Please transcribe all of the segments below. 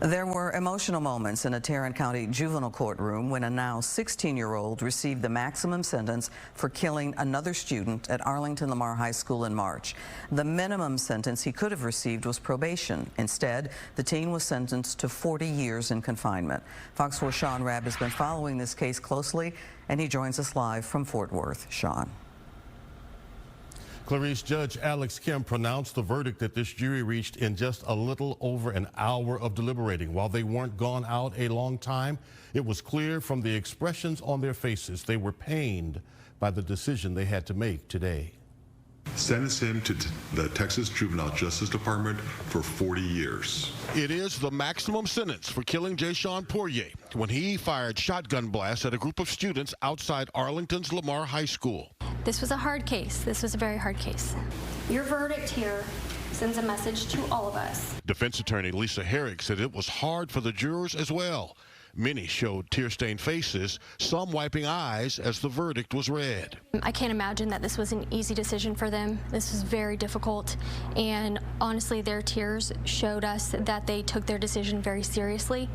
There were emotional moments in a Tarrant County juvenile courtroom when a now 16-year-old received the maximum sentence for killing another student at Arlington Lamar High School in March. The minimum sentence he could have received was probation. Instead, the teen was sentenced to 40 years in confinement. Fox 4's Sean Rabb has been following this case closely, and he joins us live from Fort Worth. Sean. Clarice, Judge Alex Kim pronounced the verdict that this jury reached in just a little over an hour of deliberating. While they weren't gone out a long time, it was clear from the expressions on their faces they were pained by the decision they had to make today. Sentence him to the Texas Juvenile Justice Department for 40 years. It is the maximum sentence for killing Jason Poirier when he fired shotgun blasts at a group of students outside Arlington's Lamar High School. This was a hard case. This was a very hard case. Your verdict here sends a message to all of us. Defense attorney Lisa Herrick said it was hard for the jurors as well. Many showed tear-stained faces, some wiping eyes as the verdict was read. I can't imagine that this was an easy decision for them. This was very difficult, and honestly, their tears showed us that they took their decision very seriously,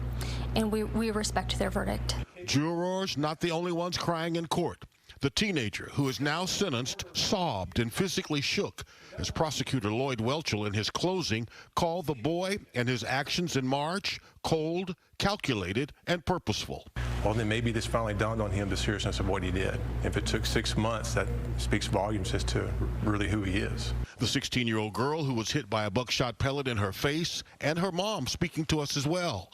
and we respect their verdict. Jurors not the only ones crying in court. The teenager, who is now sentenced, sobbed and physically shook as prosecutor Lloyd Welchel in his closing called the boy and his actions in March cold, calculated, and purposeful. Well, then maybe this finally dawned on him the seriousness of what he did. If it took 6 months, that speaks volumes as to really who he is. The 16-year-old girl who was hit by a buckshot pellet in her face, and her mom speaking to us as well.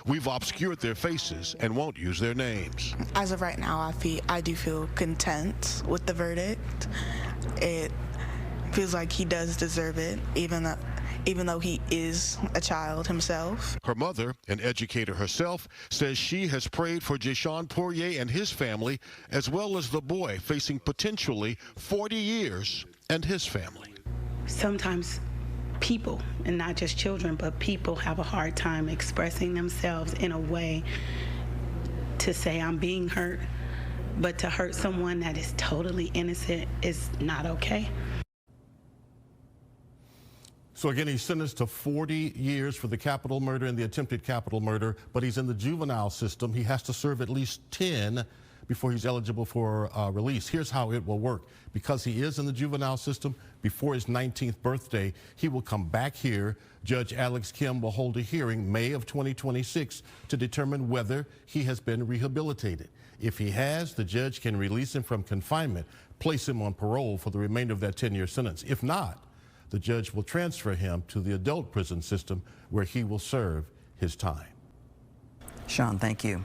We've obscured their faces and won't use their names. As of right now, I do feel content with the verdict. It feels like he does deserve it, even though he is a child himself. Her mother, an educator herself, says she has prayed for Jason Poirier and his family, as well as the boy facing potentially 40 years and his family. Sometimes people, and not just children, but people have a hard time expressing themselves in a way to say, I'm being hurt, but to hurt someone that is totally innocent is not okay. So again, he's sentenced to 40 years for the capital murder and the attempted capital murder, but he's in the juvenile system. He has to serve at least 10 before he's eligible for release. Here's how it will work. Because he is in the juvenile system, before his 19th birthday, he will come back here. Judge Alex Kim will hold a hearing May of 2026 to determine whether he has been rehabilitated. If he has, the judge can release him from confinement, place him on parole for the remainder of that 10-year sentence. If not, the judge will transfer him to the adult prison system where he will serve his time. Sean, thank you.